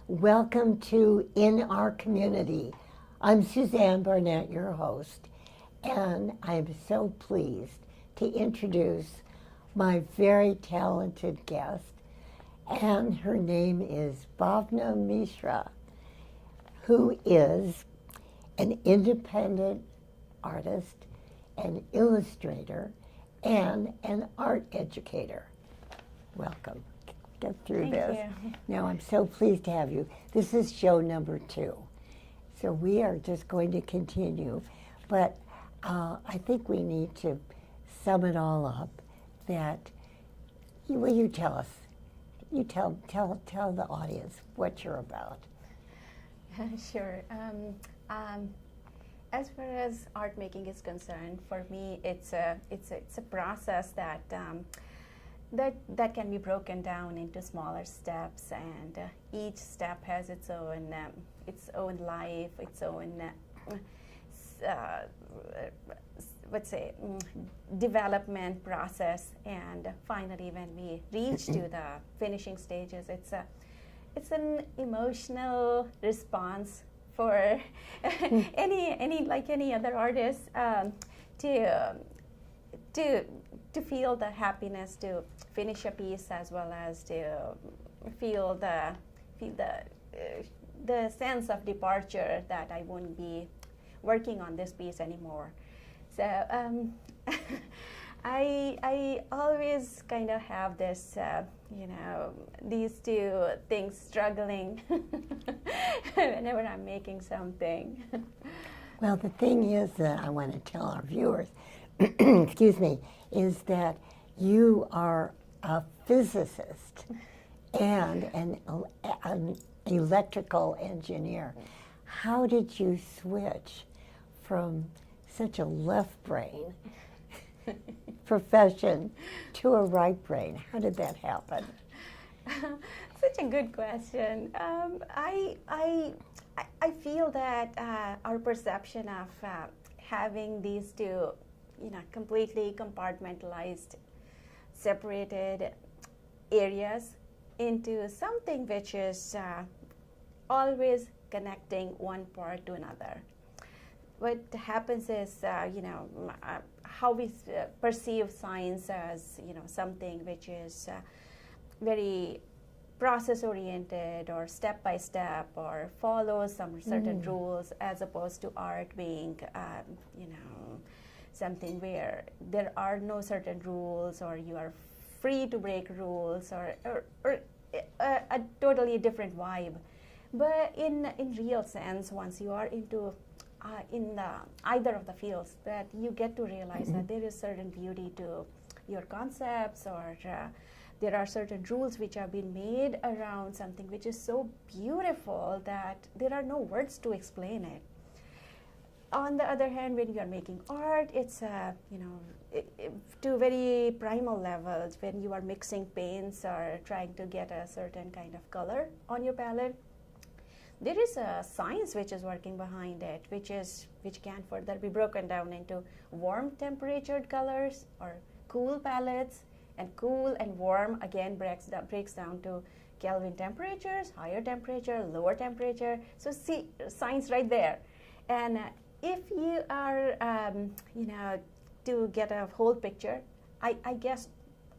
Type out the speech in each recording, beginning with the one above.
Welcome to In Our Community. I'm Suzanne Barnett, your host, and I'm so pleased to introduce my very talented guest, and her name is Bhavna Misra, who is an independent artist, an illustrator, and an art educator. Welcome. Get through this. Thank you. Now, I'm so pleased to have you. This is show number 2. So we are just going to continue. But I think we need to sum it all up that, will you tell us? You tell the audience what you're about. Sure. As far as art making is concerned, for me, it's a process that that can be broken down into smaller steps, and each step has its own life, its own development process, and finally, when we reach to the finishing stages, it's an emotional response for any other artist to feel the happiness to finish a piece, as well as to feel the sense of departure that I won't be working on this piece anymore. So I always kind of have this, these two things struggling whenever I'm making something. Well, the thing is that I want to tell our viewers, excuse me, is that you are a physicist and an electrical engineer. How did you switch from such a left brain profession to a right brain? How did that happen? Such a good question. I feel that our perception of having these two, completely compartmentalized, separated areas into something which is always connecting one part to another. What happens is, how we perceive science as, something which is very process-oriented or step-by-step, or follows some certain rules, as opposed to art being, something where there are no certain rules, or you are free to break rules, or a totally different vibe. But in real sense, once you are into either of the fields, that you get to realize that there is certain beauty to your concepts, or there are certain rules which have been made around something which is so beautiful that there are no words to explain it. On the other hand, when you are making art, it's to very primal levels, when you are mixing paints or trying to get a certain kind of color on your palette, there is a science which is working behind it, which can further be broken down into warm temperatured colors or cool palettes, and cool and warm again breaks down to Kelvin temperatures, higher temperature, lower temperature. So see, science right there. And if you are, to get a whole picture, I guess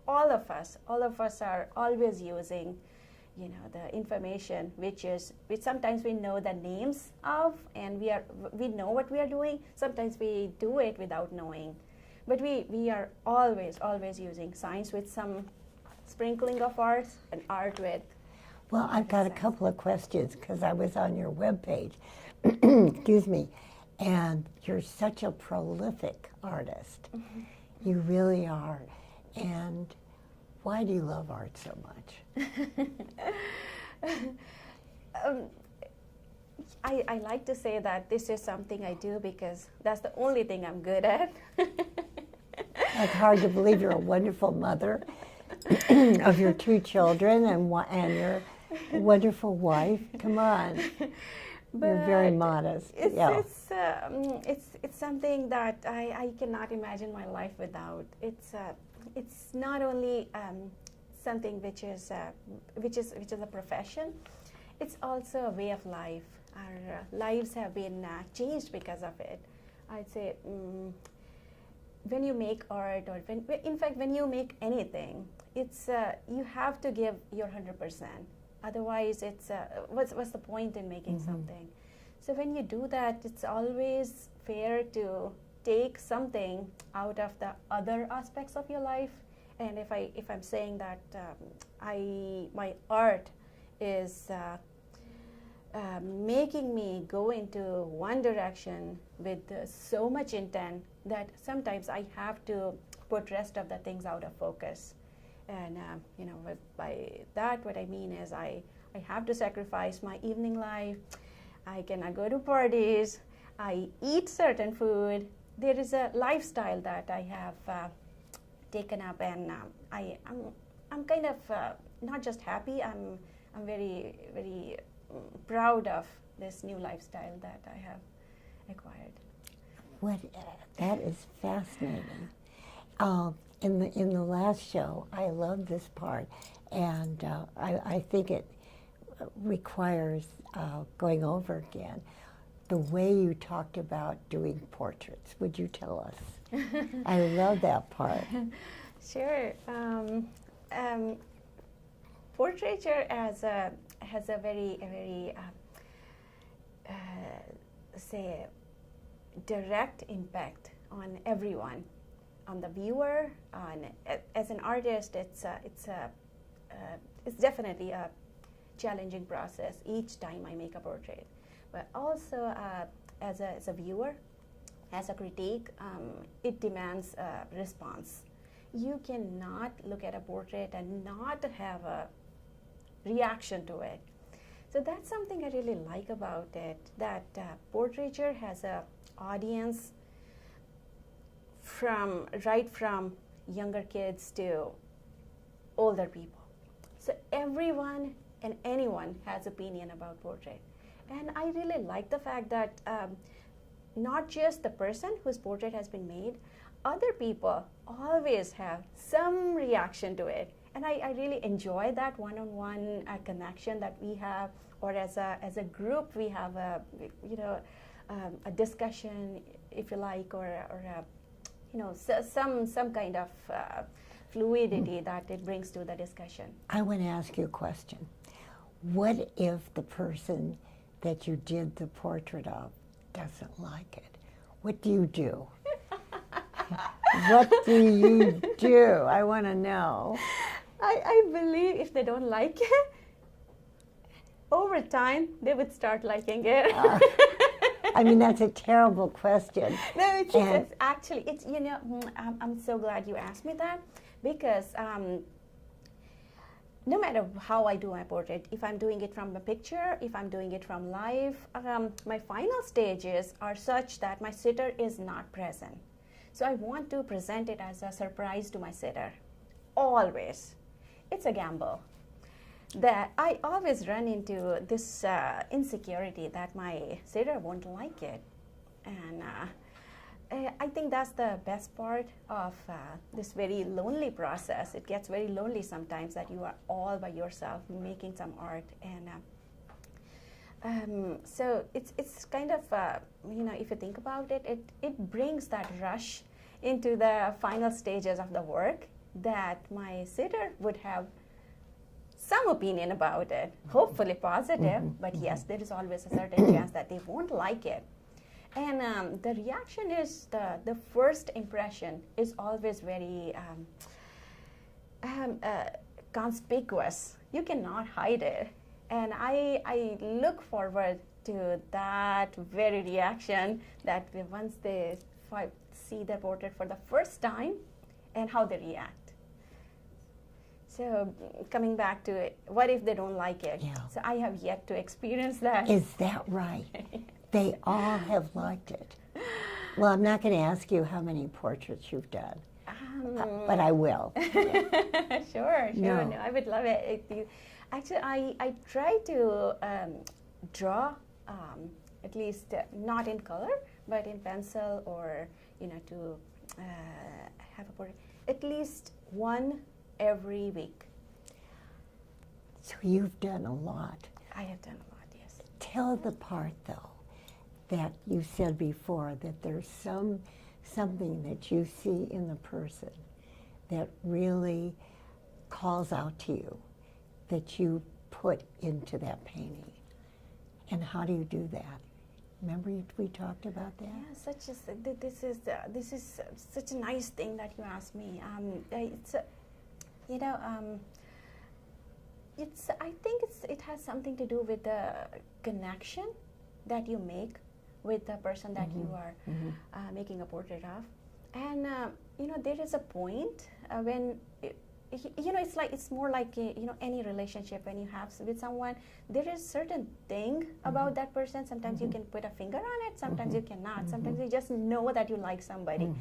all of us are always using, the information which sometimes we know the names of, and we know what we are doing. Sometimes we do it without knowing, but we are always using science with some sprinkling of art, and art with. Well, I've got a couple of questions because I was on your webpage. Excuse me. And you're such a prolific artist. You really are. And why do you love art so much? I like to say that this is something I do because that's the only thing I'm good at. It's hard to believe you're a wonderful mother of your 2 children and your wonderful wife. Come on. But you're very modest. It's something that I cannot imagine my life without. It's not only something which is a profession, it's also a way of life. Our lives have been changed because of it. I'd say when you make art, or in fact when you make anything, it's you have to give your 100%. Otherwise, it's what's the point in making something? So when you do that, it's always fair to take something out of the other aspects of your life. And if I'm saying that my art is making me go into one direction with so much intent that sometimes I have to put rest of the things out of focus. And by that, what I mean is I have to sacrifice my evening life. I cannot go to parties. I eat certain food. There is a lifestyle that I have taken up, and I'm kind of not just happy. I'm very, very proud of this new lifestyle that I have acquired. That is fascinating. In the last show, I love this part, and I think it requires going over again. The way you talked about doing portraits, would you tell us? I love that part. Sure. Portraiture has a very say direct impact on everyone, on the viewer. As an artist, it's definitely a challenging process each time I make a portrait. But also as a viewer, as a critique, it demands a response. You cannot look at a portrait and not have a reaction to it. So that's something I really like about it, that portraiture has an audience right from younger kids to older people. So everyone and anyone has opinion about portrait. And I really like the fact that not just the person whose portrait has been made, other people always have some reaction to it. And I really enjoy that one-on-one connection that we have, or as a group we have a discussion, if you like, or some kind of fluidity that it brings to the discussion. I want to ask you a question. What if the person that you did the portrait of doesn't like it? What do you do? What do you do? I want to know. I believe if they don't like it, over time they would start liking it. I mean, that's a terrible question. No, it's actually, I'm so glad you asked me that, because no matter how I do my portrait, if I'm doing it from a picture, if I'm doing it from live, my final stages are such that my sitter is not present. So I want to present it as a surprise to my sitter. Always. It's a gamble. That I always run into this insecurity that my sitter won't like it. And I think that's the best part of this very lonely process. It gets very lonely sometimes that you are all by yourself making some art. And so it's kind of, if you think about it, it brings that rush into the final stages of the work that my sitter would have some opinion about it, hopefully positive, but yes, there is always a certain chance that they won't like it. And the reaction is, the first impression is always very conspicuous. You cannot hide it. And I look forward to that very reaction, that once they see their portrait for the first time and how they react. So coming back to it, what if they don't like it? Yeah. So I have yet to experience that. Is that right? They all have liked it. Well, I'm not going to ask you how many portraits you've done, but I will. Sure. No. No, I would love it. Actually, I try to draw, at least not in color, but in pencil, or to have a portrait, at least one every week. So you've done a lot. I have done a lot, yes. Tell the part, though, that you said before, that there's something that you see in the person that really calls out to you, that you put into that painting. And how do you do that? Remember we talked about that? Yeah, this is such a nice thing that you asked me. It's you know, I think it has something to do with the connection that you make with the person that you are making a portrait of. And you know, there is a point when you know, it's more like you know, any relationship. When you have with someone, there is certain thing about that person. Sometimes you can put a finger on it, sometimes you cannot. Sometimes you just know that you like somebody.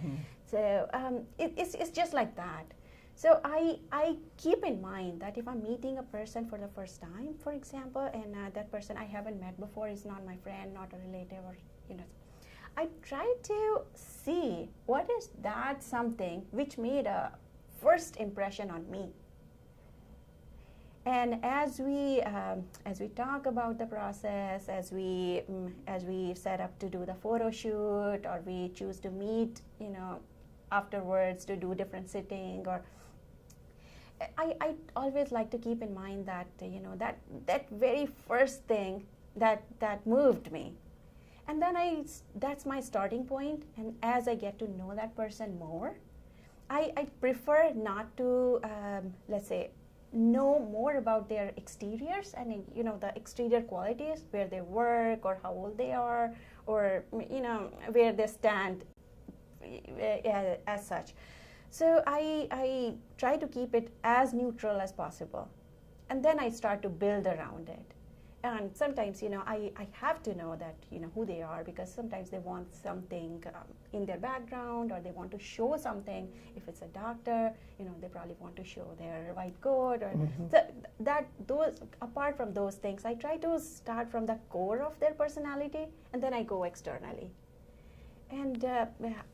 So it's just like that. So I keep in mind that if I'm meeting a person for the first time, for example, and that person I haven't met before, is not my friend, not a relative, or you know, I try to see what is that something which made a first impression on me. And as we talk about the process, as we set up to do the photo shoot, or we choose to meet, you know, afterwards to do different sitting, or I always like to keep in mind that you know, that very first thing that moved me, and then that's my starting point. And as I get to know that person more, I prefer not to, let's say, know more about their exteriors and, you know, the exterior qualities, where they work or how old they are, or, you know, where they stand as such. So I try to keep it as neutral as possible. And then I start to build around it. And sometimes, you know, I have to know that, you know, who they are, because sometimes they want something in their background, or they want to show something. If it's a doctor, you know, they probably want to show their white coat, or those. Apart from those things, I try to start from the core of their personality, and then I go externally. And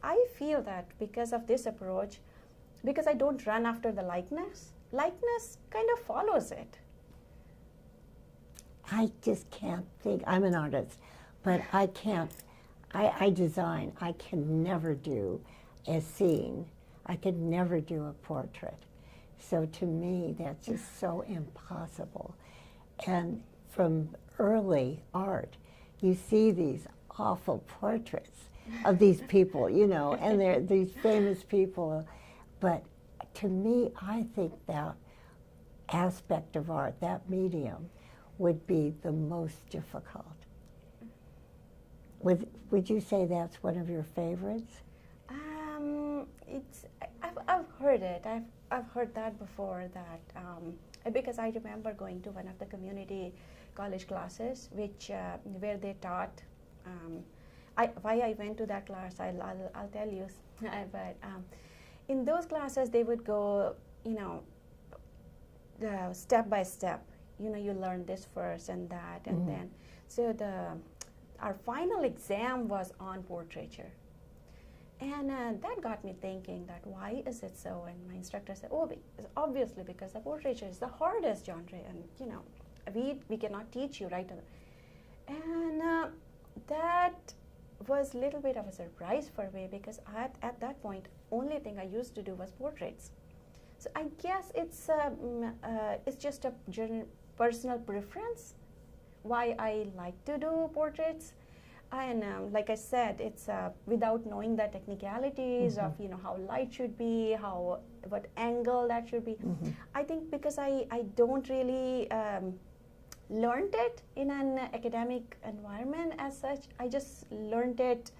I feel that because of this approach, because I don't run after the likeness kind of follows it. I just can't think. I'm an artist, but I can't. I design. I can never do a scene. I could never do a portrait. So to me, that's just so impossible. And from early art, you see these awful portraits of these people, you know, and they're these famous people. But to me, I think that aspect of art, that medium, would be the most difficult. Would you say that's one of your favorites? I've heard it. I've heard that before. That because I remember going to one of the community college classes, where they taught. Why I went to that class, I'll tell you. But in those classes, they would go, you know, step by step. You know, you learn this first and that, and then. So our final exam was on portraiture. And that got me thinking that why is it so? And my instructor said, oh, obviously because the portraiture is the hardest genre, and you know, we cannot teach you right. And that was a little bit of a surprise for me, because at that point, only thing I used to do was portraits. So I guess it's just a personal preference why I like to do portraits. And like I said, it's without knowing the technicalities of, you know, how light should be, what angle that should be. I think because I don't really learned it in an academic environment as such. I just learned it,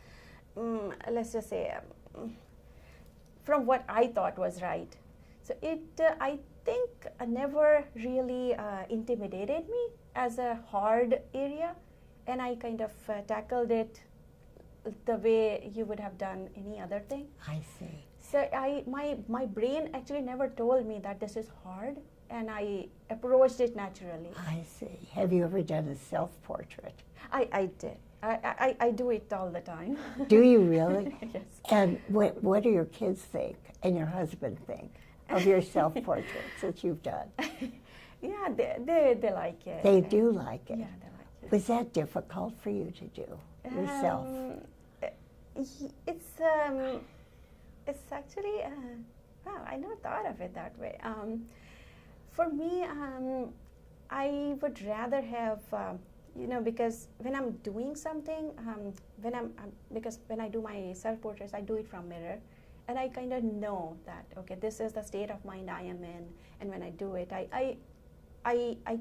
let's just say, from what I thought was right. So it, I think, never really intimidated me as a hard area. And I kind of tackled it the way you would have done any other thing. I see. So my brain actually never told me that this is hard, and I approached it naturally. I see. Have you ever done a self-portrait? I did. I do it all the time. Do you really? Yes. And what do your kids think and your husband think of your self-portraits that you've done? Yeah, they like it. They do like it. Yeah, they like it. Was that difficult for you to do yourself? It's actually wow, I never thought of it that way. For me, I would rather have because when I'm doing something, because when I do my self-portraits, I do it from mirror, and I kind of know that okay, this is the state of mind I am in, and when I do it, I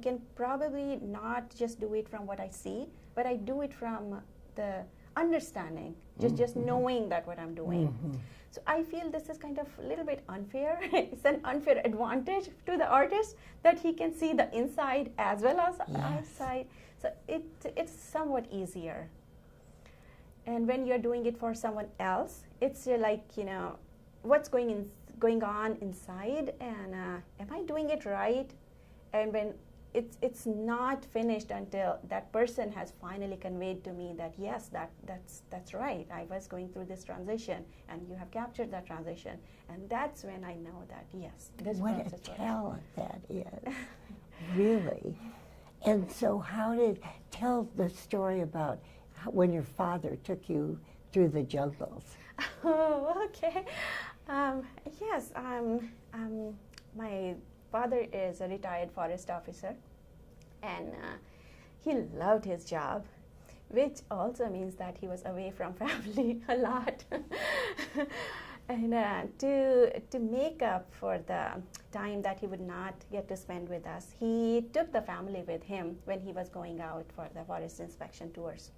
can probably not just do it from what I see, but I do it from the understanding, just knowing that what I'm doing. So I feel this is kind of a little bit unfair. It's an unfair advantage to the artist that he can see the inside as well as the outside. So it's somewhat easier. And when you're doing it for someone else, it's like, what's going on inside, and am I doing it right? And when it's not finished until that person has finally conveyed to me that yes, that's right. I was going through this transition, and you have captured that transition, and that's when I know that yes, this what process a was talent that is, really. And so, tell the story about when your father took you through the jungles. Oh, okay. Yes, my father is a retired forest officer, and he loved his job, which also means that he was away from family a lot. And to make up for the time that he would not get to spend with us, he took the family with him when he was going out for the forest inspection tours.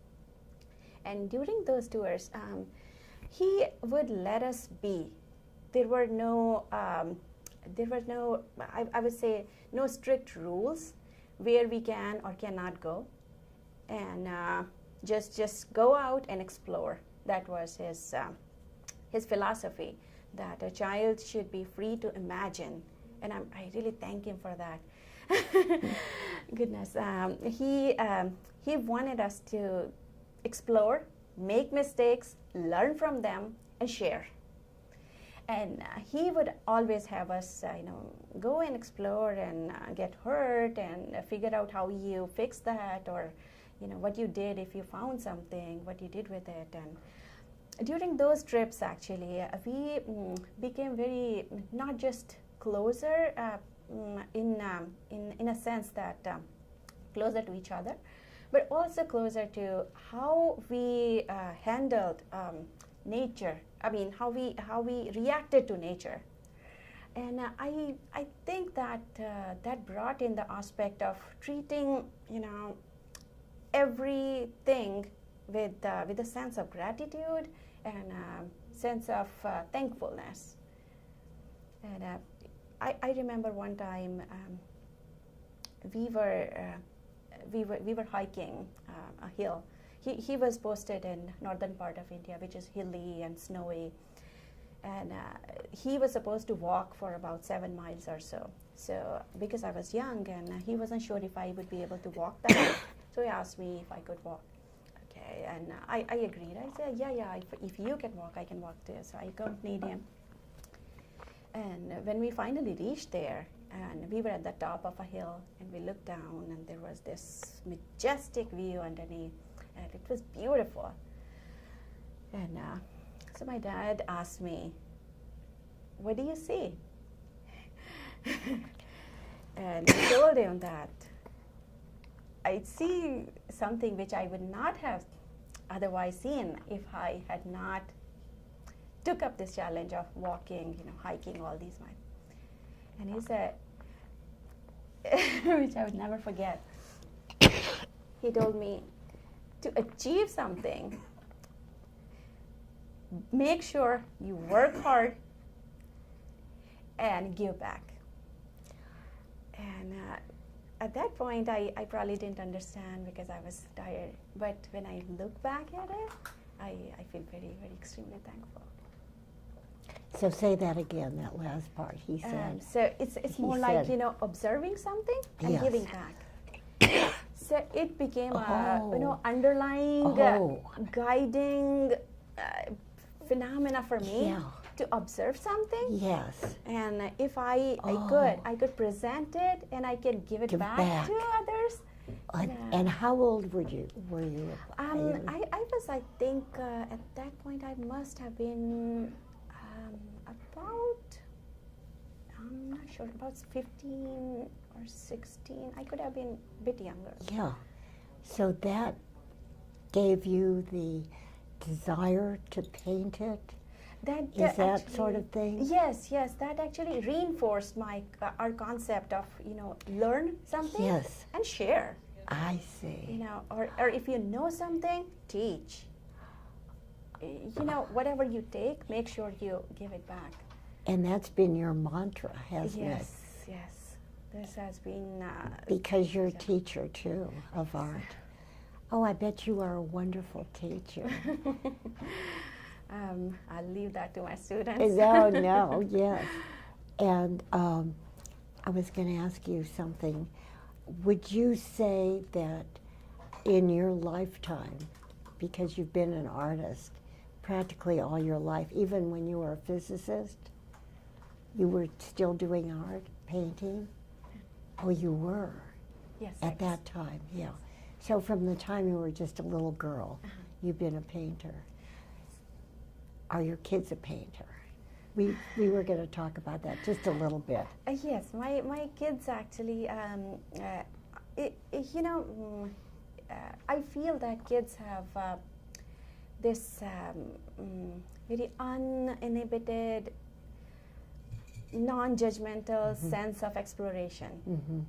And during those tours, he would let us be. There were no, I would say, no strict rules where we can or cannot go, and just go out and explore. That was his philosophy, that a child should be free to imagine, and I really thank him for that. Goodness, he wanted us to explore, make mistakes, learn from them, and share. And he would always have us, go and explore and get hurt and figure out how you fix that, or, what you did if you found something, what you did with it. And during those trips, actually, we became very not just closer in a sense that closer to each other, but also closer to how we handled nature. I mean, how we reacted to nature. And I think that that brought in the aspect of treating, everything with a sense of gratitude and a sense of thankfulness. And I remember one time we were hiking a hill. He was posted in northern part of India, which is hilly and snowy, and he was supposed to walk for about 7 miles or so. So because I was young and he wasn't sure if I would be able to walk that, so he asked me if I could walk. Okay, and I agreed. I said, yeah, if you can walk, I can walk too. So I accompanied him. And when we finally reached there, and we were at the top of a hill, and we looked down, and there was this majestic view underneath, and it was beautiful. And so my dad asked me, "What do you see?" And I told him that I see something which I would not have otherwise seen if I had not took up this challenge of walking, hiking all these miles. And he said, which I would never forget, he told me, to achieve something, make sure you work hard and give back. And at that point, I probably didn't understand because I was tired. But when I look back at it, I feel very, very extremely thankful. So say that again, that last part. He said. So it's more like, observing something and Yes. giving back. So it became a underlying guiding phenomena for me. Yeah. to observe something. Yes. And if I Oh. I could present it and I can give it Give back, back. to others. And how old were you? I was, I think, at that point I must have been about, I'm not sure, about 15 or 16. I could have been a bit younger. Yeah. So that gave you the desire to paint it? Is that actually, sort of thing? Yes, yes. That actually reinforced our concept of, learn something Yes. and share. I see. Or if you know something, teach. Whatever you take, make sure you give it back. And that's been your mantra, hasn't it? Yes, yes. This has been. Because you're a teacher too of art. Oh, I bet you are a wonderful teacher. I'll leave that to my students. No, yes. And I was going to ask you something. Would you say that in your lifetime, because you've been an artist practically all your life, even when you were a physicist, you were still doing art, painting? Oh, you were? Yes. At that time, yeah. So from the time you were just a little girl, you've been a painter. Are your kids a painter? We were going to talk about that just a little bit. Yes, my kids actually, I feel that kids have this very uninhibited, non-judgmental sense of exploration.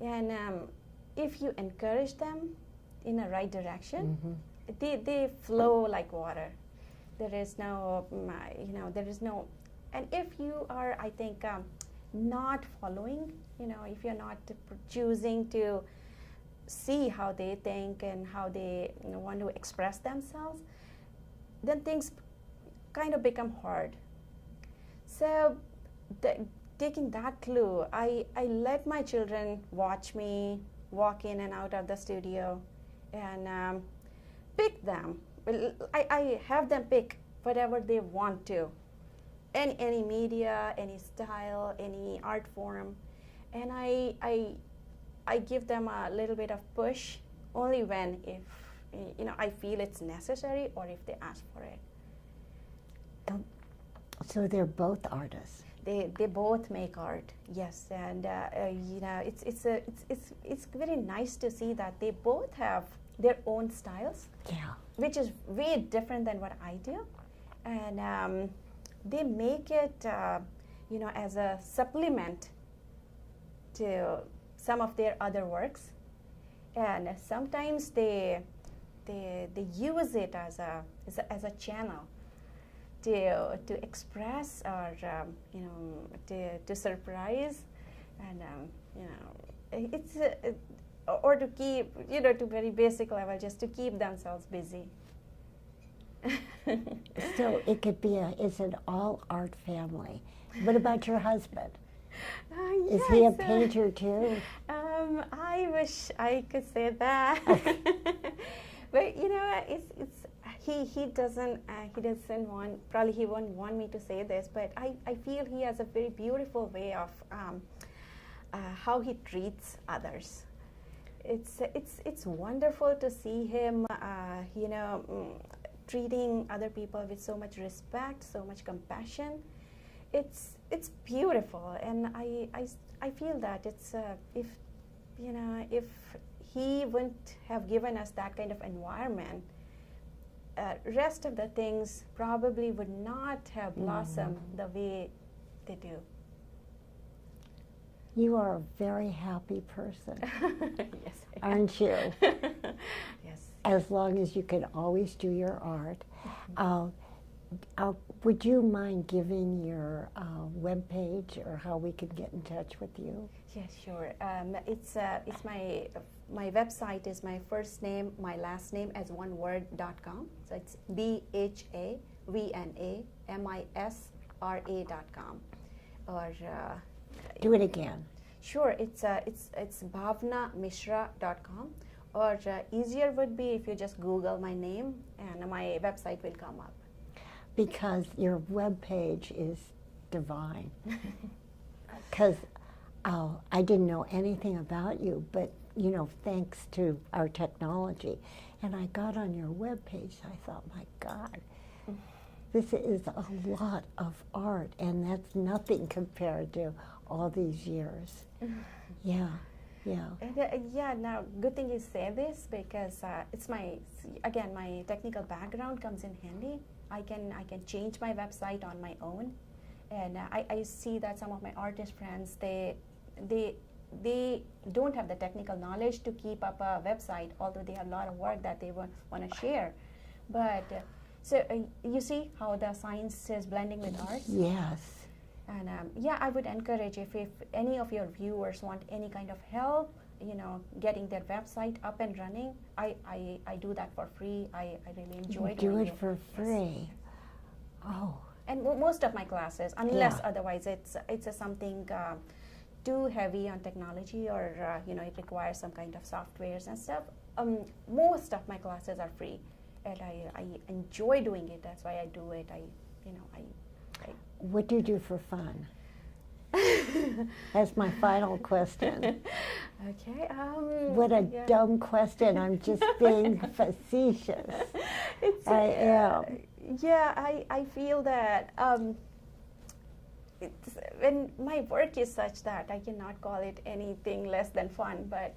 And if you encourage them in the right direction, they flow like water. There is no, and if you are, I think, not following, if you're not choosing to see how they think and how they want to express themselves, then things kind of become hard. So taking that clue, I let my children watch me walk in and out of the studio and pick them. I have them pick whatever they want to, any media, any style, any art form, and I give them a little bit of push only when if I feel it's necessary or if they ask for it. So they're both artists. They both make art, yes, and it's very nice to see that they both have their own styles. Yeah. Which is way different than what I do, and they make it, as a supplement to some of their other works, and sometimes they use it as a channel to express or to surprise, and it's. Or to keep, to very basic level, just to keep themselves busy. So it could be it's an all art family. What about your husband? Is he a painter too? I wish I could say that, but he doesn't want, probably he won't want me to say this, but I feel he has a very beautiful way of how he treats others. It's wonderful to see him, treating other people with so much respect, so much compassion. It's beautiful, and I feel that it's if he wouldn't have given us that kind of environment, rest of the things probably would not have blossomed the way they do. You are a very happy person. Yes, aren't you? Yes. As long as you can always do your art. Would you mind giving your webpage or how we can get in touch with you? Yes, sure. It's my website is my first name, my last name as one word.com. So it's BHAVNAMISRA.com. Or do it again. Sure, it's bhavnamisra.com, or easier would be if you just Google my name and my website will come up. because your webpage is divine. Because I didn't know anything about you, but thanks to our technology, and I got on your webpage. I thought, my God, this is a lot of art, and that's nothing compared to all these years. Yeah. Yeah, now good thing you say this, because it's my technical background comes in handy. I can change my website on my own, and I see that some of my artist friends, they don't have the technical knowledge to keep up a website, although they have a lot of work that they want to share. But so you see how the science is blending with art. Yes. And I would encourage, if any of your viewers want any kind of help, getting their website up and running, I do that for free. I really enjoy doing it. Do it for free. Yes. Oh. And most of my classes, unless otherwise it's something too heavy on technology, or it requires some kind of softwares and stuff, most of my classes are free, and I enjoy doing it. That's why I do it. What do you do for fun? That's my final question. Okay. What a dumb question. I'm just being facetious. I am. Yeah, I feel that when my work is such that I cannot call it anything less than fun, but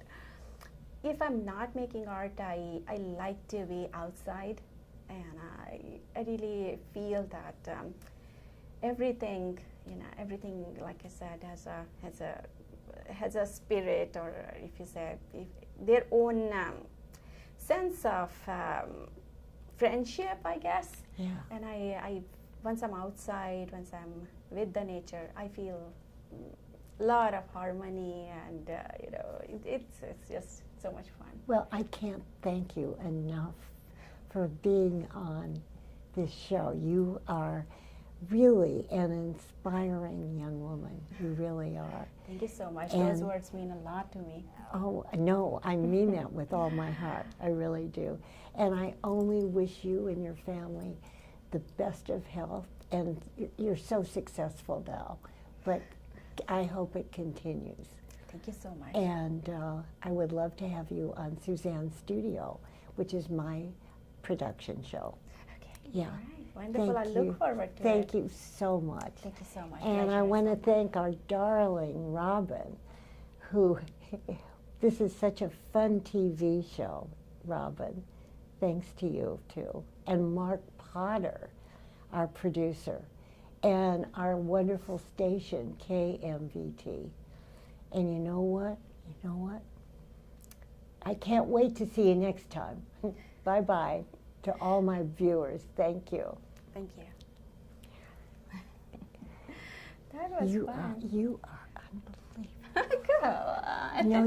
if I'm not making art, I like to be outside, and I really feel that everything, like I said, has a spirit, or if you say, their own sense of friendship, I guess. Yeah. And I once I'm outside, once I'm with the nature, I feel a lot of harmony, and it's just so much fun. Well, I can't thank you enough for being on this show. You are really an inspiring young woman. You really are. Thank you so much. And those words mean a lot to me. Oh, no, I mean that with all my heart. I really do. And I only wish you and your family the best of health. And you're so successful now, but I hope it continues. Thank you so much. And I would love to have you on Suzanne's Studio, which is my production show. Okay. Yeah. All right. Wonderful. I look forward to it. Thank you so much. Thank you so much. And I want to thank our darling Robin, who, this is such a fun TV show, Robin. Thanks to you, too. And Mark Potter, our producer, and our wonderful station, KMVT. And you know what? I can't wait to see you next time. Bye-bye to all my viewers. Thank you. Thank you. That was fun. You are unbelievable. Come on. No,